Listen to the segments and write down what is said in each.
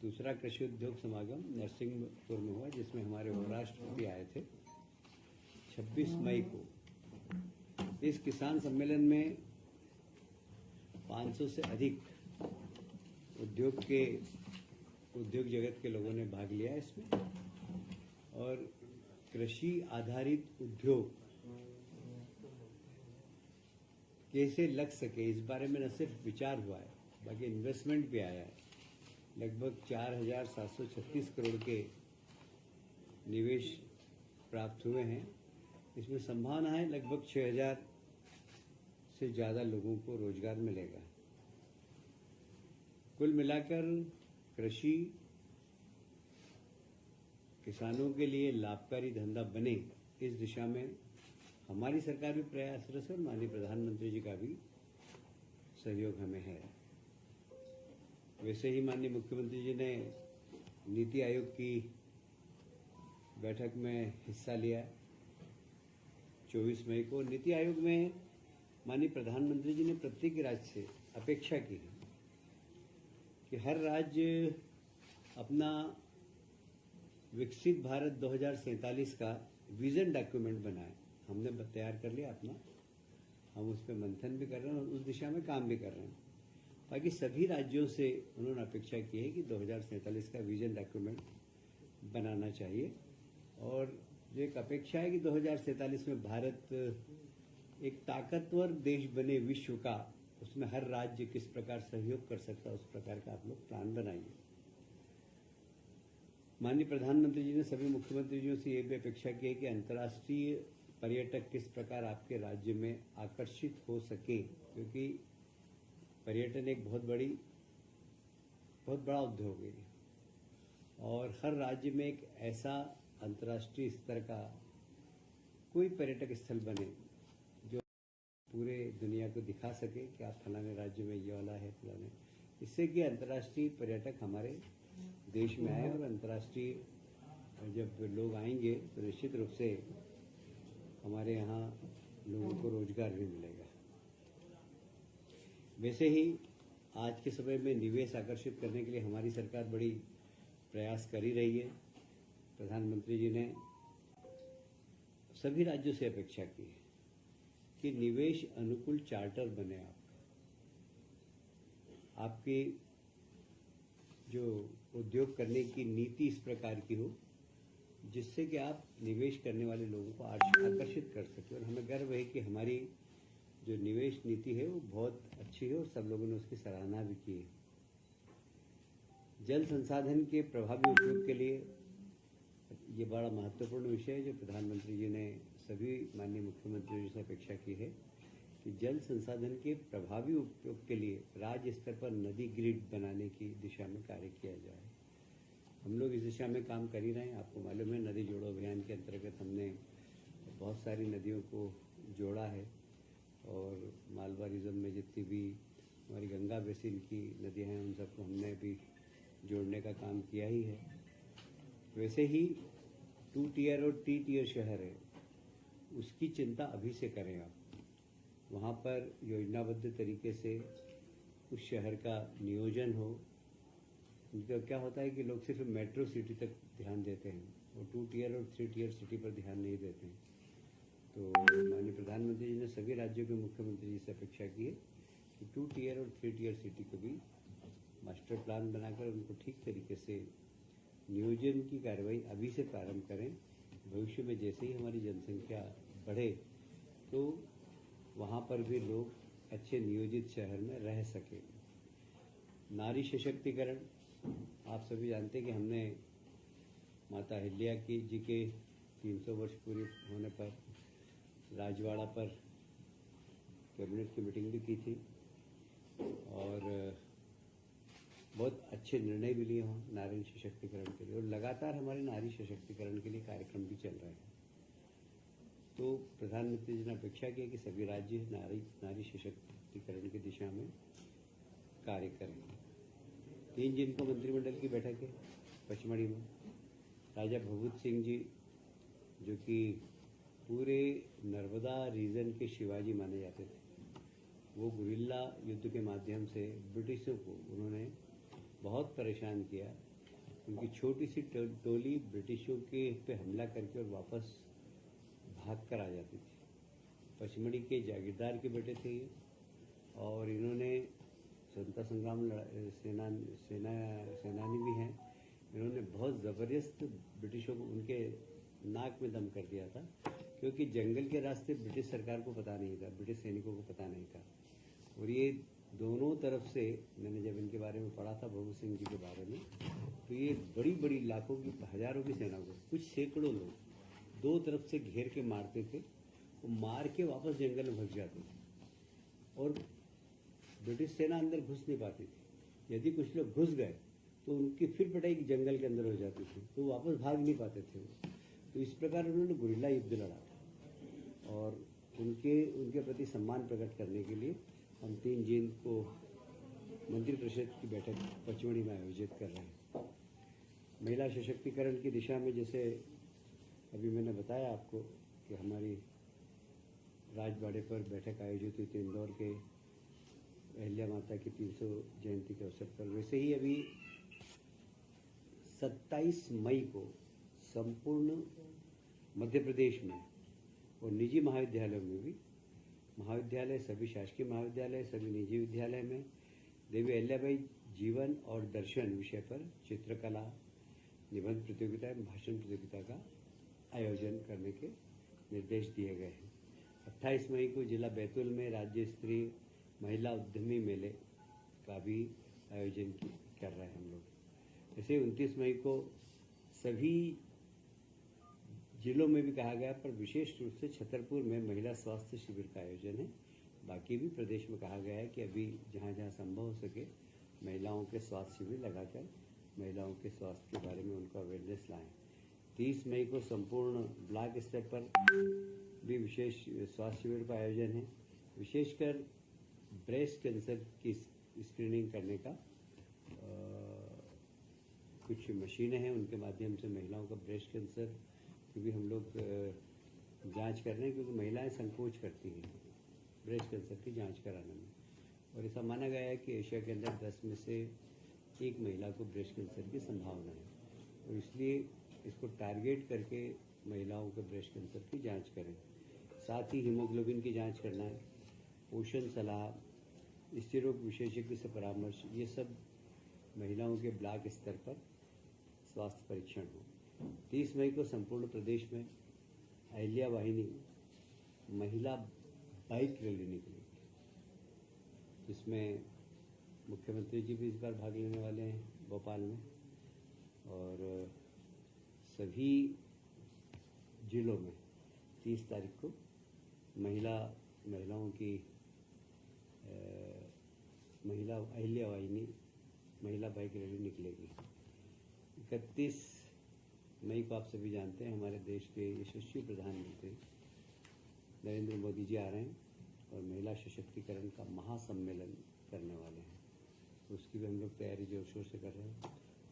दूसरा कृषि उद्योग समागम नरसिंहपुर में हुआ, जिसमें हमारे उपराष्ट्रपति आए थे 26 मई को। इस किसान सम्मेलन में 500 से अधिक उद्योग जगत के लोगों ने भाग लिया इसमें, और कृषि आधारित उद्योग कैसे लग सके इस बारे में न सिर्फ विचार हुआ है, बाकी इन्वेस्टमेंट भी आया है। लगभग 4,736 करोड़ के निवेश प्राप्त हुए हैं। इसमें संभावना है लगभग 6,000 से ज़्यादा लोगों को रोजगार मिलेगा। कुल मिलाकर कृषि किसानों के लिए लाभकारी धंधा बने, इस दिशा में हमारी सरकार भी प्रयासरत है और माननीय प्रधानमंत्री जी का भी सहयोग हमें है। वैसे ही माननीय मुख्यमंत्री जी ने नीति आयोग की बैठक में हिस्सा लिया 24 मई को। नीति आयोग में माननीय प्रधानमंत्री जी ने प्रत्येक राज्य से अपेक्षा की है कि हर राज्य अपना विकसित भारत 2047 का विजन डॉक्यूमेंट बनाए। हमने तैयार कर लिया अपना, हम उस पर मंथन भी कर रहे हैं और उस दिशा में काम भी कर रहे हैं। बाकी सभी राज्यों से उन्होंने अपेक्षा की है कि 2047 का विजन डॉक्यूमेंट बनाना चाहिए, और जो एक अपेक्षा है कि 2047 में भारत एक ताकतवर देश बने विश्व का, उसमें हर राज्य किस प्रकार सहयोग कर सकता है उस प्रकार का आप लोग प्लान बनाइए। माननीय प्रधानमंत्री जी ने सभी मुख्यमंत्रियों से ये भी अपेक्षा की है कि अंतर्राष्ट्रीय पर्यटक किस प्रकार आपके राज्य में आकर्षित हो सके, क्योंकि पर्यटन एक बहुत बड़ा उद्योग है और हर राज्य में एक ऐसा अंतर्राष्ट्रीय स्तर का कोई पर्यटक स्थल बने जो पूरे दुनिया को दिखा सके कि आप फलाने राज्य में ये वाला है फलाने, इससे कि अंतर्राष्ट्रीय पर्यटक हमारे देश में आए और अंतर्राष्ट्रीय जब लोग आएंगे तो निश्चित रूप से हमारे यहाँ लोगों को रोजगार भी मिलेगा। वैसे ही आज के समय में निवेश आकर्षित करने के लिए हमारी सरकार बड़ी प्रयास कर ही रही है। प्रधानमंत्री जी ने सभी राज्यों से अपेक्षा की है कि निवेश अनुकूल चार्टर बने आपकी जो उद्योग करने की नीति इस प्रकार की हो जिससे कि आप निवेश करने वाले लोगों को आकर्षित कर सके। और हमें गर्व है कि हमारी जो निवेश नीति है वो बहुत अच्छी है और सब लोगों ने उसकी सराहना भी की है। जल संसाधन के प्रभावी उपयोग के लिए ये बड़ा महत्वपूर्ण विषय है जो प्रधानमंत्री जी ने सभी माननीय मुख्यमंत्रियों जी से अपेक्षा की है कि जल संसाधन के प्रभावी उपयोग के लिए राज्य स्तर पर नदी ग्रिड बनाने की दिशा में कार्य किया जाए। हम लोग इस दिशा में काम कर ही रहे हैं। आपको मालूम है नदी जोड़ो अभियान के अंतर्गत हमने बहुत सारी नदियों को जोड़ा है और मालवा रीजन में जितनी भी हमारी गंगा बेसिन की नदियाँ हैं उन सबको हमने भी जोड़ने का काम किया ही है। वैसे ही 2 टियर और 3 टियर शहर है, उसकी चिंता अभी से करें आप। वहाँ पर योजनाबद्ध तरीके से उस शहर का नियोजन हो। तो क्या होता है कि लोग सिर्फ मेट्रो सिटी तक ध्यान देते हैं और 2 टियर और 3 टियर सिटी पर ध्यान नहीं देते हैं। तो माननीय प्रधानमंत्री जी ने सभी राज्यों के मुख्यमंत्री जी से अपेक्षा की है कि 2 टियर और 3 टियर सिटी को भी मास्टर प्लान बनाकर उनको ठीक तरीके से नियोजन की कार्रवाई अभी से प्रारंभ करें। भविष्य में जैसे ही हमारी जनसंख्या बढ़े तो वहाँ पर भी लोग अच्छे नियोजित शहर में रह सकें। नारी सशक्तिकरण, आप सभी जानते हैं कि हमने माता अहिल्या जी के 300 वर्ष पूरे होने पर राजवाड़ा पर कैबिनेट की मीटिंग भी की थी और बहुत अच्छे निर्णय भी लिए हों नारी सशक्तिकरण के लिए, और लगातार हमारे नारी सशक्तिकरण के लिए कार्यक्रम भी चल रहे हैं। तो प्रधानमंत्री जी ने अपेक्षा की है कि सभी राज्य नारी सशक्तिकरण की दिशा में कार्य करें। 3 जून को मंत्रिमंडल की बैठक है पचमढ़ी में। राजा भगवत सिंह जी जो कि पूरे नर्मदा रीजन के शिवाजी माने जाते थे, वो गुरिल्ला युद्ध के माध्यम से ब्रिटिशों को उन्होंने बहुत परेशान किया। उनकी छोटी सी टोली ब्रिटिशों के पे हमला करके और वापस भाग कर आ जाती थी। पचमढ़ी के जागीरदार के बेटे थे ये, और इन्होंने स्वतंत्रता संग्राम सेनानी भी हैं। इन्होंने बहुत ज़बरदस्त ब्रिटिशों को उनके नाक में दम कर दिया था, क्योंकि जंगल के रास्ते ब्रिटिश सरकार को पता नहीं था, ब्रिटिश सैनिकों को पता नहीं था। और ये दोनों तरफ से, मैंने जब इनके बारे में पढ़ा था भगत सिंह जी के बारे में, तो ये बड़ी बड़ी लाखों की हजारों की सेना को, कुछ सैकड़ों लोग दो तरफ से घेर के मारते थे। वो मार के वापस जंगल में भग जाते थे और ब्रिटिश सेना अंदर घुस नहीं पाती थी। यदि कुछ लोग घुस गए तो उनकी फिर पिटाई जंगल के अंदर हो जाती थी, तो वापस भाग नहीं पाते थे वो। तो इस प्रकार उन्होंने गुरिल्ला युद्ध लड़ा था। और उनके प्रति सम्मान प्रकट करने के लिए हम 3 जून को मंत्रिपरिषद की बैठक पचमढ़ी में आयोजित कर रहे हैं। महिला सशक्तिकरण की दिशा में, जैसे अभी मैंने बताया आपको कि हमारी राजबाड़े पर बैठक आयोजित हुई थी इंदौर के अहिल्या माता की 300 जयंती के अवसर पर, वैसे ही अभी 27 मई को संपूर्ण मध्य प्रदेश में और निजी महाविद्यालयों में भी, महाविद्यालय, सभी शासकीय महाविद्यालय, सभी निजी विद्यालय में देवी अहिल्याबाई जीवन और दर्शन विषय पर चित्रकला, निबंध प्रतियोगिता एवं भाषण प्रतियोगिता का आयोजन करने के निर्देश दिए गए हैं। 28 मई को जिला बैतूल में राज्य स्तरीय महिला उद्यमी मेले का भी आयोजन कर रहे हैं हम लोग। ऐसे 29 मई को सभी जिलों में भी कहा गया, पर विशेष रूप से छतरपुर में महिला स्वास्थ्य शिविर का आयोजन है। बाकी भी प्रदेश में कहा गया है कि अभी जहाँ जहाँ संभव हो सके महिलाओं के स्वास्थ्य शिविर लगाकर महिलाओं के स्वास्थ्य के बारे में उनको अवेयरनेस लाएं। 30 मई को संपूर्ण ब्लॉक स्तर पर भी विशेष स्वास्थ्य शिविर का आयोजन है। विशेषकर ब्रेस्ट कैंसर की स्क्रीनिंग करने का कुछ मशीनें हैं, उनके माध्यम से महिलाओं का ब्रेस्ट कैंसर की भी हम लोग जांच कर रहे हैं, क्योंकि महिलाएं संकोच करती हैं ब्रेस्ट कैंसर की जांच कराने में। और ऐसा माना गया है कि एशिया के अंदर 10 में से 1 महिला को ब्रेस्ट कैंसर की संभावना है, और इसलिए इसको टारगेट करके महिलाओं के ब्रेस्ट कैंसर की जांच करें। साथ ही हीमोग्लोबिन की जांच करना है, पोषण सलाह, स्त्री रोग विशेषज्ञ से परामर्श, ये सब महिलाओं के ब्लॉक स्तर पर स्वास्थ्य परीक्षण हो। 30 मई को संपूर्ण प्रदेश में अहिल्या वाहिनी महिला बाइक रैली निकलेगी, जिसमें मुख्यमंत्री जी भी इस बार भाग लेने वाले हैं भोपाल में, और सभी जिलों में 30 तारीख को महिलाओं की महिला अहिल्या वाहिनी महिला बाइक रैली निकलेगी। 31 मई को आप सभी जानते हैं हमारे देश के यशस्वी प्रधानमंत्री नरेंद्र मोदी जी आ रहे हैं और महिला सशक्तिकरण का महासम्मेलन करने वाले हैं, तो उसकी भी हम लोग तैयारी जोर शोर से कर रहे हैं।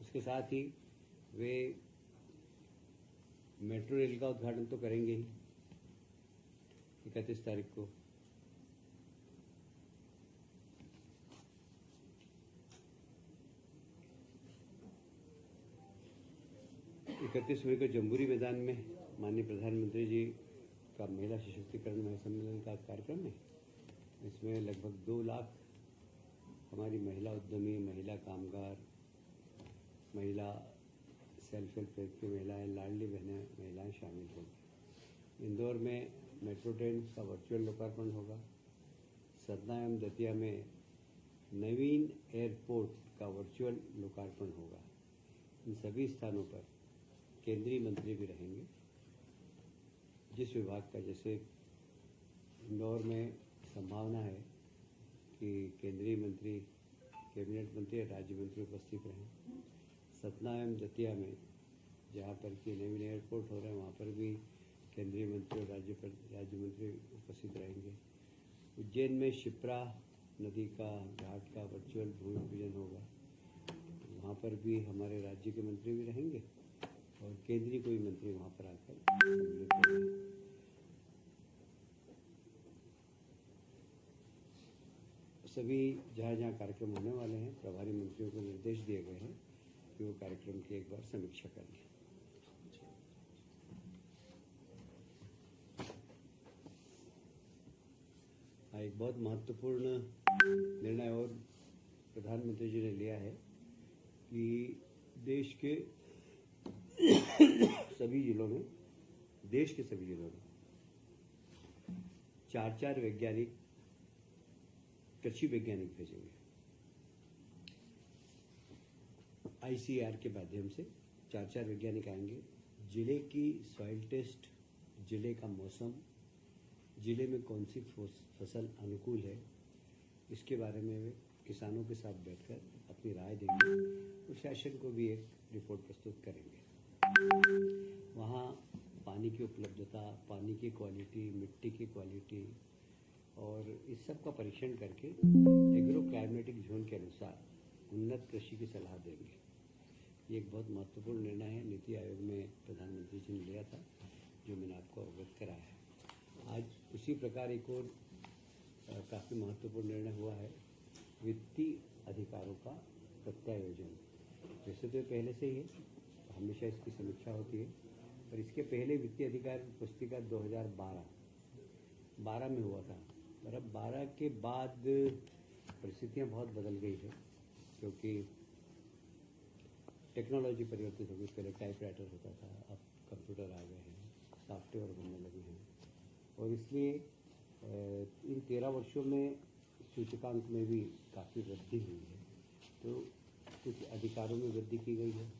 उसके साथ ही वे मेट्रो रेल का उद्घाटन तो करेंगे ही 31 तारीख को। इकतीस मई को जम्बूरी मैदान में माननीय प्रधानमंत्री जी का महिला सशक्तिकरण महासम्मेलन का कार्यक्रम है। इसमें लगभग 2 लाख हमारी महिला उद्यमी, महिला कामगार, महिला सेल्फ हेल्प ग्रुप की महिलाएं, लाडली बहनें महिलाएं शामिल होंगी। इंदौर में मेट्रो ट्रेन का वर्चुअल लोकार्पण होगा। सतना एवं दतिया में नवीन एयरपोर्ट का वर्चुअल लोकार्पण होगा। इन सभी स्थानों पर केंद्रीय मंत्री भी रहेंगे। जिस विभाग का, जैसे इंदौर में संभावना है कि केंद्रीय मंत्री, कैबिनेट मंत्री और राज्य मंत्री उपस्थित रहें। सतना एवं दतिया में जहाँ पर कि नवीन एयरपोर्ट हो रहे हैं, वहाँ पर भी केंद्रीय मंत्री और राज्य मंत्री उपस्थित रहेंगे। उज्जैन में शिप्रा नदी का घाट का वर्चुअल भूमि पूजन होगा, वहाँ पर भी हमारे राज्य के मंत्री भी रहेंगे और केंद्रीय कोई मंत्री वहाँ पर आकर सम्मिलित करेंगे। सभी जहाँ जहाँ कार्यक्रम होने वाले हैं प्रभारी मंत्रियों को निर्देश दिए गए हैं कि वो कार्यक्रम की एक बार समीक्षा कर लें। एक बहुत महत्वपूर्ण निर्णय और प्रधानमंत्री जी ने लिया है कि देश के सभी जिलों में 4 वैज्ञानिक कृषि वैज्ञानिक भेजेंगे। ICAR के माध्यम से 4 वैज्ञानिक आएंगे। जिले की सॉइल टेस्ट, जिले का मौसम, जिले में कौन सी फसल अनुकूल है, इसके बारे में वे किसानों के साथ बैठकर अपनी राय देंगे और शासन को भी एक रिपोर्ट प्रस्तुत करेंगे। वहाँ पानी की उपलब्धता, पानी की क्वालिटी, मिट्टी की क्वालिटी और इस सब का परीक्षण करके एग्रो क्लाइमेटिक जोन के अनुसार उन्नत कृषि की सलाह देंगे। ये एक बहुत महत्वपूर्ण निर्णय है, नीति आयोग में प्रधानमंत्री जी ने लिया था, जो मैंने आपको अवगत कराया है। आज उसी प्रकार एक और काफ़ी महत्वपूर्ण निर्णय हुआ है, वित्तीय अधिकारों का प्रत्यायोजन। वैसे तो पहले से ही है, हमेशा इसकी समीक्षा होती है, पर इसके पहले वित्तीय अधिकार पुस्तिका 2012 में हुआ था। पर अब 12 के बाद परिस्थितियाँ बहुत बदल गई है, क्योंकि टेक्नोलॉजी परिवर्तित हो गई। पहले टाइपराइटर होता था, अब कंप्यूटर आ गए हैं, सॉफ्टवेयर बनने लगे हैं, और इसलिए इन 13 वर्षों में सूचकांक में भी काफ़ी वृद्धि हुई है। तो कुछ अधिकारों में वृद्धि की गई है,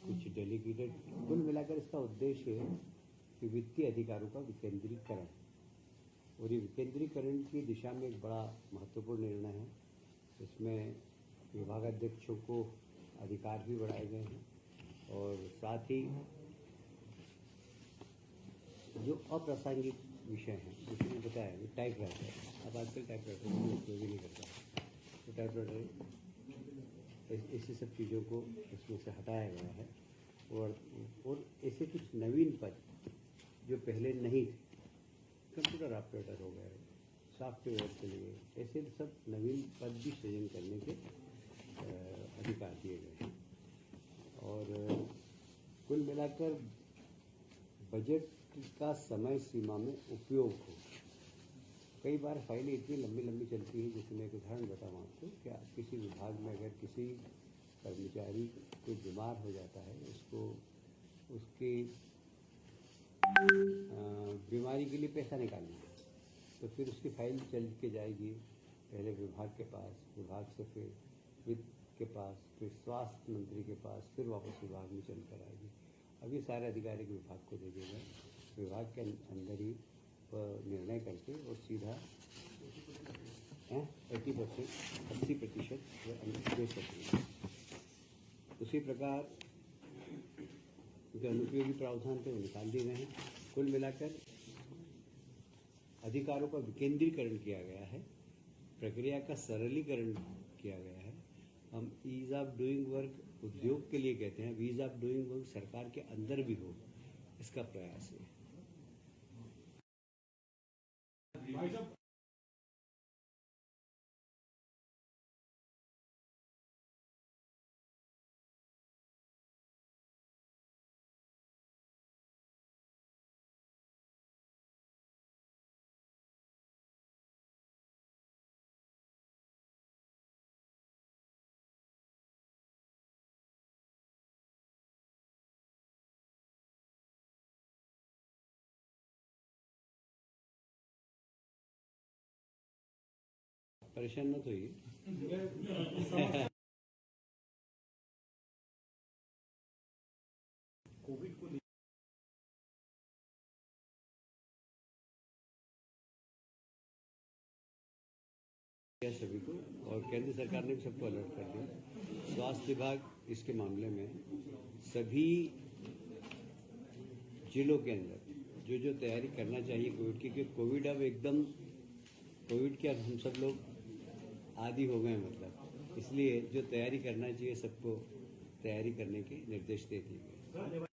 कुछ डेलीगेटेड। कुल मिलाकर इसका उद्देश्य है कि वित्तीय अधिकारों का विकेंद्रीकरण, और ये विकेंद्रीकरण की दिशा में एक बड़ा महत्वपूर्ण निर्णय है। इसमें विभागाध्यक्षों को अधिकार भी बढ़ाए गए हैं, और साथ ही जो अप्रासंगिक विषय हैं, जैसे मैंने बताया टाइपराइटर, अब आजकल टाइपराइटर उपयोग ही नहीं करता, तो टाइपराइटर ऐसी सब चीज़ों को इसमें से हटाया गया है। और ऐसे कुछ नवीन पद जो पहले नहीं थे, कंप्यूटर ऑपरेटर हो गए, सॉफ्टवेयर के लिए ऐसे सब नवीन पद भी सृजन करने के अधिकार दिए गए हैं। और कुल मिलाकर बजट का समय सीमा में उपयोग हो। कई बार फाइलें इतनी लंबी लंबी चलती हैं, जैसे मैं एक उदाहरण बताऊँ आपको, क्या किसी विभाग में अगर किसी कर्मचारी कोई बीमार हो जाता है, उसको उसकी बीमारी के लिए पैसा निकालना है, तो फिर उसकी फाइल चल के जाएगी पहले विभाग के पास, विभाग से फिर वित्त के पास, फिर स्वास्थ्य मंत्री के पास, फिर वापस विभाग में चल कर आएगी। अब ये सारे अधिकारी विभाग को दे दिए गए, विभाग के अंदर ही निर्णय करके और सीधा 80% दे सकते हैं। उसी प्रकार जो अनुपयोगी प्रावधान थे वो निकाल दिए गए हैं। कुल मिलाकर अधिकारों का विकेंद्रीकरण किया गया है, प्रक्रिया का सरलीकरण किया गया है। हम ईज ऑफ डूइंग वर्क उद्योग के लिए कहते हैं, ईज ऑफ डूइंग वर्क सरकार के अंदर भी हो, इसका प्रयास है। परेशान मत होइए। कोविड को सभी को, और केंद्र सरकार ने भी सबको अलर्ट कर दिया। स्वास्थ्य विभाग इसके मामले में सभी जिलों के अंदर जो जो तैयारी करना चाहिए कोविड की, क्योंकि कोविड अब एकदम कोविड के अब हम सब लोग आदी हो गए, मतलब इसलिए जो तैयारी करना चाहिए सबको तैयारी करने के निर्देश दे दिए गए।